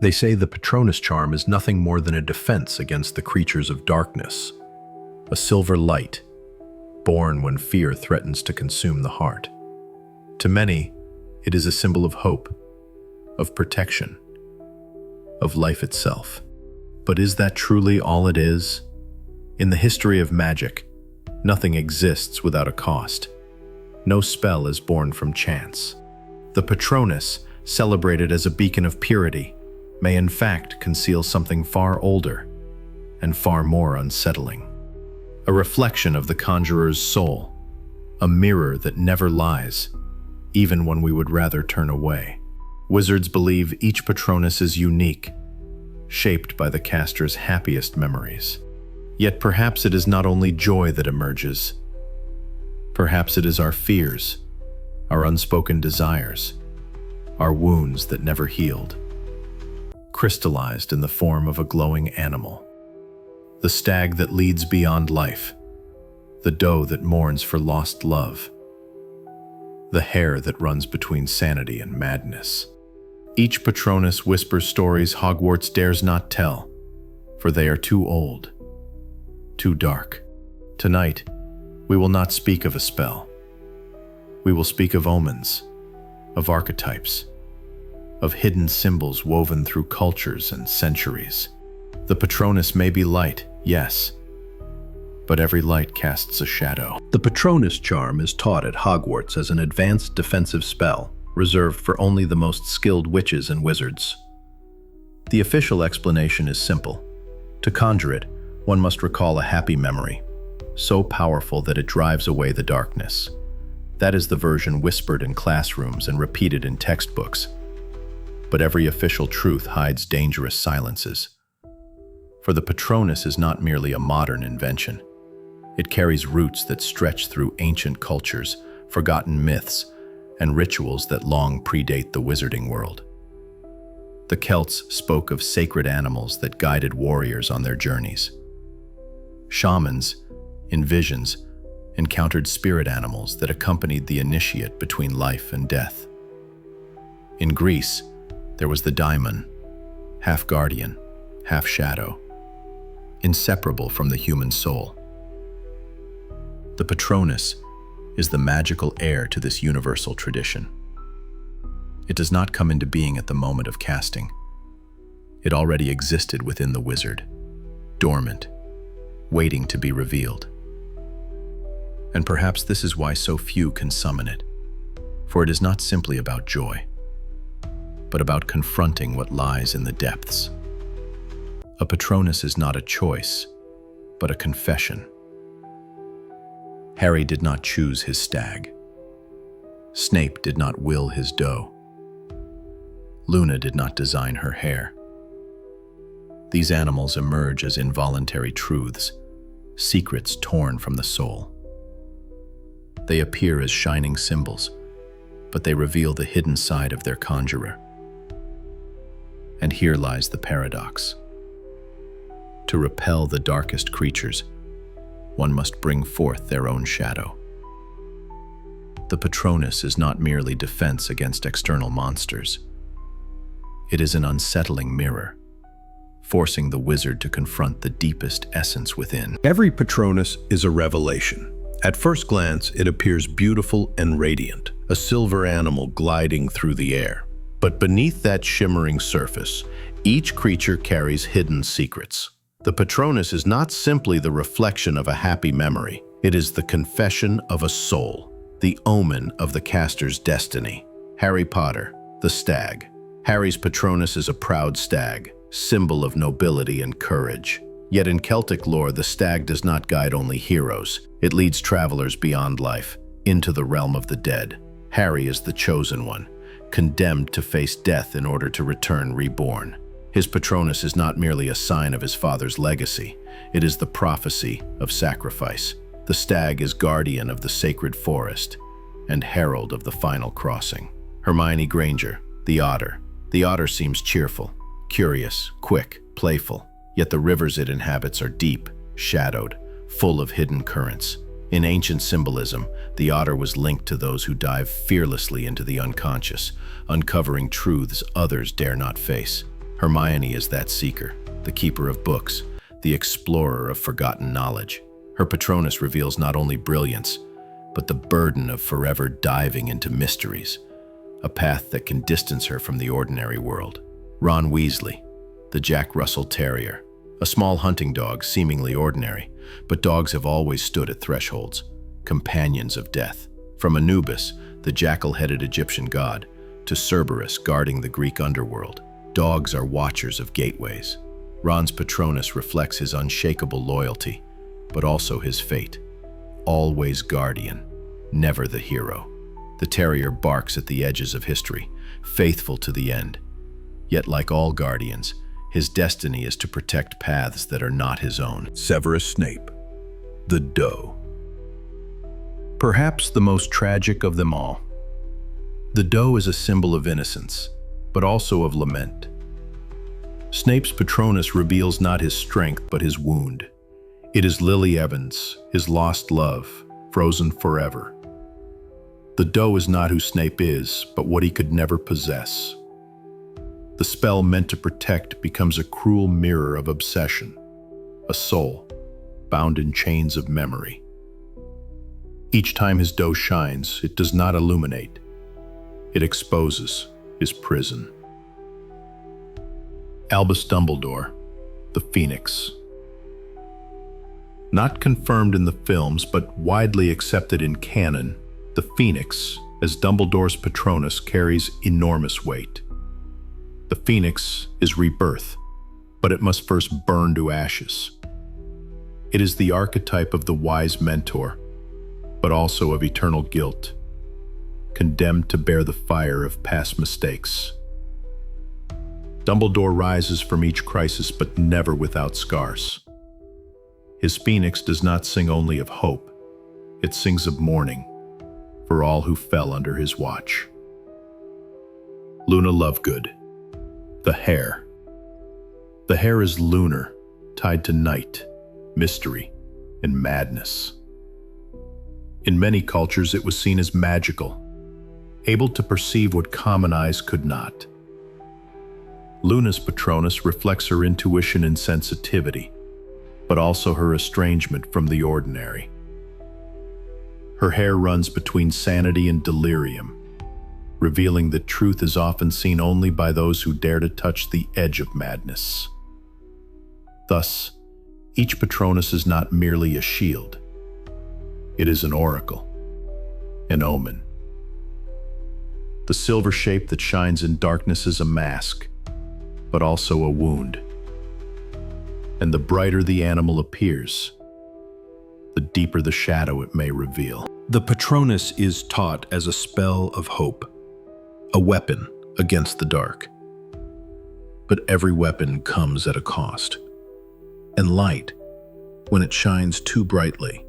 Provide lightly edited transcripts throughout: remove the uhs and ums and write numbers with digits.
They say the Patronus charm is nothing more than a defense against the creatures of darkness, a silver light, born when fear threatens to consume the heart. To many, it is a symbol of hope, of protection, of life itself. But is that truly all it is? In the history of magic, nothing exists without a cost. No spell is born from chance. The Patronus, celebrated as a beacon of purity, may in fact conceal something far older and far more unsettling. A reflection of the conjurer's soul, a mirror that never lies, even when we would rather turn away. Wizards believe each Patronus is unique, shaped by the caster's happiest memories. Yet perhaps it is not only joy that emerges. Perhaps it is our fears, our unspoken desires, our wounds that never healed, crystallized in the form of a glowing animal. The stag that leads beyond life, the doe that mourns for lost love, the hare that runs between sanity and madness. Each Patronus whispers stories Hogwarts dares not tell, for they are too old, too dark. Tonight, we will not speak of a spell. We will speak of omens, of archetypes, of hidden symbols woven through cultures and centuries. The Patronus may be light, yes, but every light casts a shadow. The Patronus charm is taught at Hogwarts as an advanced defensive spell, reserved for only the most skilled witches and wizards. The official explanation is simple. To conjure it, one must recall a happy memory, so powerful that it drives away the darkness. That is the version whispered in classrooms and repeated in textbooks. But every official truth hides dangerous silences. For the Patronus is not merely a modern invention. It carries roots that stretch through ancient cultures, forgotten myths, and rituals that long predate the wizarding world. The Celts spoke of sacred animals that guided warriors on their journeys. Shamans, in visions, encountered spirit animals that accompanied the initiate between life and death. In Greece, there was the daimon, half guardian, half shadow, inseparable from the human soul. The Patronus is the magical heir to this universal tradition. It does not come into being at the moment of casting. It already existed within the wizard, dormant, waiting to be revealed. And perhaps this is why so few can summon it, for it is not simply about joy, but about confronting what lies in the depths. A Patronus is not a choice, but a confession. Harry did not choose his stag. Snape did not will his doe. Luna did not design her hair. These animals emerge as involuntary truths, secrets torn from the soul. They appear as shining symbols, but they reveal the hidden side of their conjurer. And here lies the paradox. To repel the darkest creatures, one must bring forth their own shadow. The Patronus is not merely defense against external monsters. It is an unsettling mirror, forcing the wizard to confront the deepest essence within. Every Patronus is a revelation. At first glance, it appears beautiful and radiant, a silver animal gliding through the air. But beneath that shimmering surface, each creature carries hidden secrets. The Patronus is not simply the reflection of a happy memory. It is the confession of a soul, the omen of the caster's destiny. Harry Potter, the stag. Harry's Patronus is a proud stag, symbol of nobility and courage. Yet in Celtic lore, the stag does not guide only heroes. It leads travelers beyond life, into the realm of the dead. Harry is the chosen one, condemned to face death in order to return reborn. His Patronus is not merely a sign of his father's legacy. It is the prophecy of sacrifice. The stag is guardian of the sacred forest and herald of the final crossing. Hermione Granger, the otter. The otter seems cheerful, curious, quick, playful. Yet the rivers it inhabits are deep, shadowed, full of hidden currents. In ancient symbolism, the otter was linked to those who dive fearlessly into the unconscious, uncovering truths others dare not face. Hermione is that seeker, the keeper of books, the explorer of forgotten knowledge. Her Patronus reveals not only brilliance, but the burden of forever diving into mysteries, a path that can distance her from the ordinary world. Ron Weasley, the Jack Russell Terrier, a small hunting dog seemingly ordinary, but dogs have always stood at thresholds, companions of death. From Anubis, the jackal-headed Egyptian god, to Cerberus guarding the Greek underworld, dogs are watchers of gateways. Ron's Patronus reflects his unshakable loyalty, but also his fate. Always guardian, never the hero. The terrier barks at the edges of history, faithful to the end. Yet like all guardians, his destiny is to protect paths that are not his own. Severus Snape, the Doe. Perhaps the most tragic of them all. The doe is a symbol of innocence, but also of lament. Snape's Patronus reveals not his strength, but his wound. It is Lily Evans, his lost love, frozen forever. The doe is not who Snape is, but what he could never possess. The spell meant to protect becomes a cruel mirror of obsession, a soul bound in chains of memory. Each time his doe shines, it does not illuminate. It exposes his prison. Albus Dumbledore, the Phoenix. Not confirmed in the films, but widely accepted in canon, the Phoenix, as Dumbledore's Patronus, carries enormous weight. The Phoenix is rebirth, but it must first burn to ashes. It is the archetype of the wise mentor, but also of eternal guilt, condemned to bear the fire of past mistakes. Dumbledore rises from each crisis, but never without scars. His Phoenix does not sing only of hope, it sings of mourning for all who fell under his watch. Luna Lovegood, the Hare. The hare is lunar, tied to night, mystery, and madness. In many cultures, it was seen as magical, able to perceive what common eyes could not. Luna's Patronus reflects her intuition and sensitivity, but also her estrangement from the ordinary. Her hair runs between sanity and delirium, revealing that truth is often seen only by those who dare to touch the edge of madness. Thus, each Patronus is not merely a shield. It is an oracle, an omen. The silver shape that shines in darkness is a mask, but also a wound. And the brighter the animal appears, the deeper the shadow it may reveal. The Patronus is taught as a spell of hope, a weapon against the dark. But every weapon comes at a cost. And light, when it shines too brightly,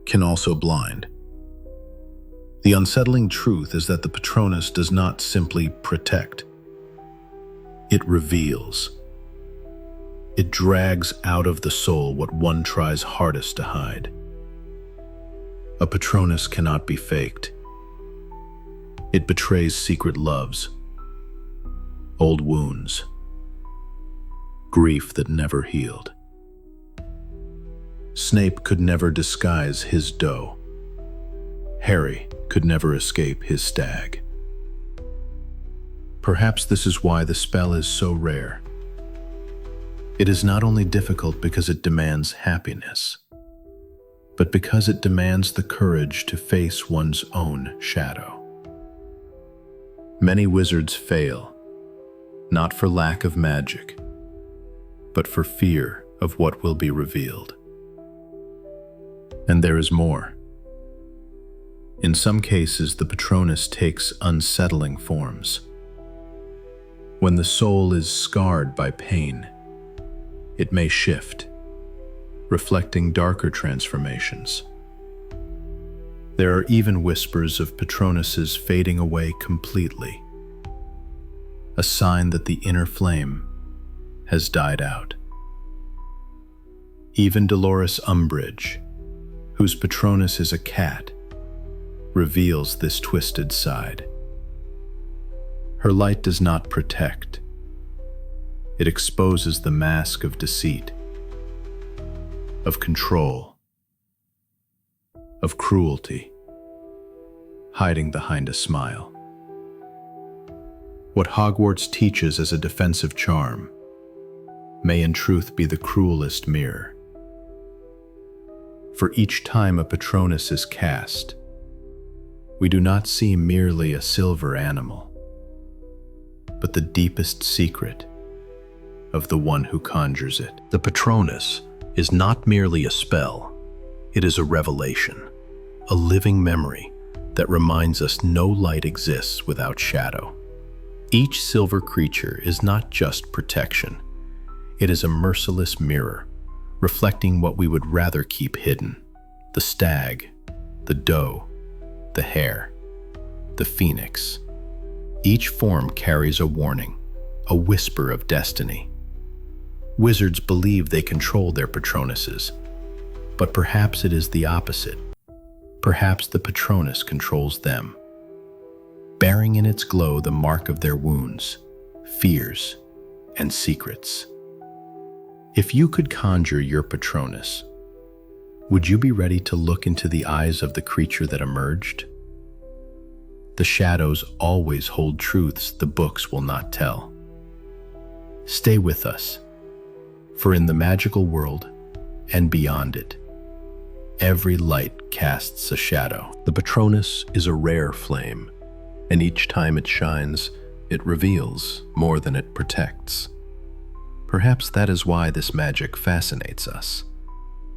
can also blind. The unsettling truth is that the Patronus does not simply protect. It reveals. It drags out of the soul what one tries hardest to hide. A Patronus cannot be faked. It betrays secret loves, old wounds, grief that never healed. Snape could never disguise his doe. Harry could never escape his stag. Perhaps this is why the spell is so rare. It is not only difficult because it demands happiness, but because it demands the courage to face one's own shadow. Many wizards fail, not for lack of magic, but for fear of what will be revealed. And there is more. In some cases, the Patronus takes unsettling forms. When the soul is scarred by pain, it may shift, reflecting darker transformations. There are even whispers of Patronuses fading away completely, a sign that the inner flame has died out. Even Dolores Umbridge, whose Patronus is a cat, reveals this twisted side. Her light does not protect. It exposes the mask of deceit, of control, of cruelty, hiding behind a smile. What Hogwarts teaches as a defensive charm may in truth be the cruelest mirror. For each time a Patronus is cast, we do not see merely a silver animal, but the deepest secret of the one who conjures it. The Patronus is not merely a spell, it is a revelation, a living memory that reminds us no light exists without shadow. Each silver creature is not just protection, it is a merciless mirror, reflecting what we would rather keep hidden: the stag, the doe, the hare, the phoenix. Each form carries a warning, a whisper of destiny. Wizards believe they control their Patronuses, but perhaps it is the opposite. Perhaps the Patronus controls them, bearing in its glow the mark of their wounds, fears, and secrets. If you could conjure your Patronus, would you be ready to look into the eyes of the creature that emerged? The shadows always hold truths the books will not tell. Stay with us, for in the magical world and beyond it, every light casts a shadow. The Patronus is a rare flame, and each time it shines, it reveals more than it protects. Perhaps that is why this magic fascinates us,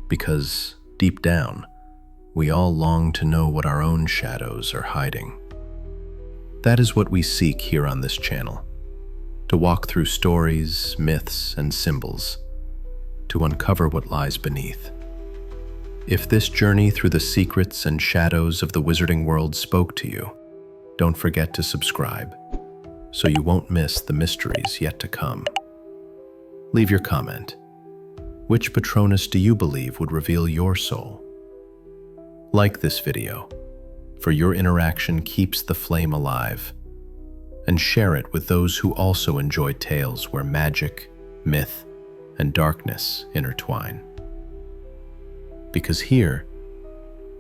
because deep down, we all long to know what our own shadows are hiding. That is what we seek here on this channel, to walk through stories, myths, and symbols, to uncover what lies beneath. If this journey through the secrets and shadows of the wizarding world spoke to you, don't forget to subscribe, so you won't miss the mysteries yet to come. Leave your comment. Which Patronus do you believe would reveal your soul? Like this video, for your interaction keeps the flame alive, and share it with those who also enjoy tales where magic, myth, and darkness intertwine. Because here,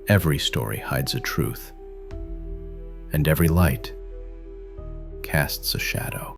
every story hides a truth, and every light casts a shadow.